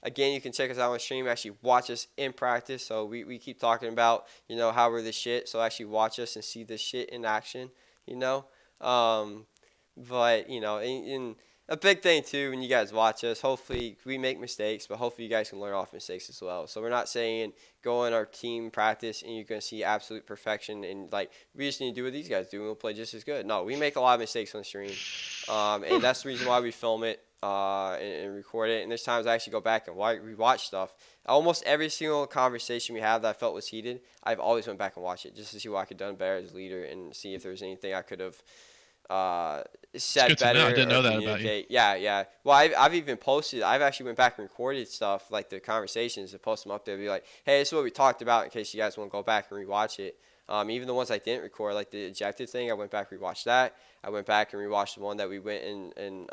Again, you can check us out on stream. Actually, watch us in practice. So we keep talking about how we're the shit. So actually, watch us and see the shit in action. You know, um, but and a big thing too when you guys watch us. Hopefully, we make mistakes, but hopefully you guys can learn off mistakes as well. So we're not saying go in our team practice and you're gonna see absolute perfection and like we just need to do what these guys do and we'll play just as good. No, we make a lot of mistakes on stream. And that's the reason why we film it and record it. And there's times I actually go back and rewatch stuff. Almost every single conversation we have that I felt was heated, I've always went back and watched it just to see what I could have done better as a leader and see if there was anything I could have uh, It's said good to know. I better didn't or know that about you. communicate. Yeah, yeah. Well, I've even posted. I've actually went back and recorded stuff like the conversations and post them up there. Be like, hey, this is what we talked about in case you guys want to go back and rewatch it. Even the ones I didn't record, like the objective thing, I went back and rewatched that. I went back and rewatched the one that we went in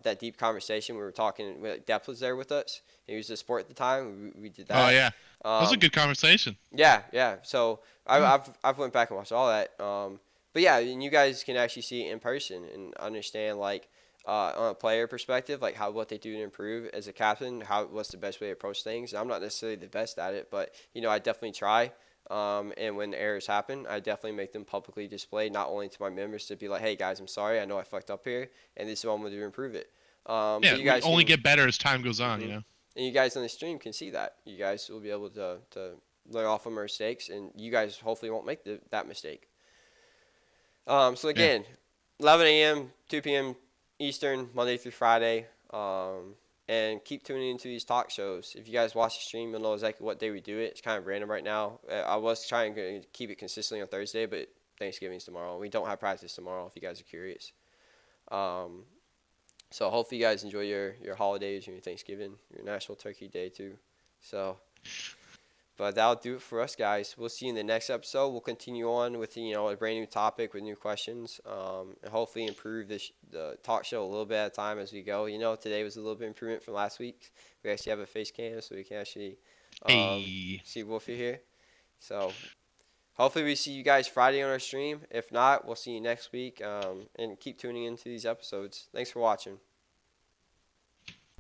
that deep conversation. We were talking. Depth was there with us. He was the sport at the time. We did Oh that. yeah, that was a good conversation. Yeah, yeah. So Yeah. I've went back and watched all that. But yeah, and you guys can actually see it in person and understand like on a player perspective, like what they do to improve as a captain, what's the best way to approach things. I'm not necessarily the best at it, but I definitely try. And when errors happen, I definitely make them publicly displayed, not only to my members to be like, hey guys, I'm sorry, I know I fucked up here, and this is what I'm gonna do to improve it. Yeah, But you we guys only can. get better as time goes on. Mhm. And you guys on the stream can see that. You guys will be able to learn off of our mistakes, and you guys hopefully won't make that mistake. So Yeah. again, 11 a.m., 2 p.m. Eastern, Monday through Friday. And keep tuning into these talk shows. If you guys watch the stream, you'll know exactly what day we do it. It's kind of random right now. I was trying to keep it consistently on Thursday, but Thanksgiving's tomorrow. We don't have practice tomorrow if you guys are curious. Um, so hopefully you guys enjoy your holidays, your Thanksgiving, your National Turkey Day too. So, but that'll do it for us, guys. We'll see you in the next episode. We'll continue on with a brand new topic with new questions, and hopefully improve the talk show a little bit at a time as we go. Today was a little bit improvement from last week. We actually have a face cam, so we can actually Hey. see Wolfie here. So hopefully we see you guys Friday on our stream. If not, we'll see you next week. And keep tuning into these episodes. Thanks for watching.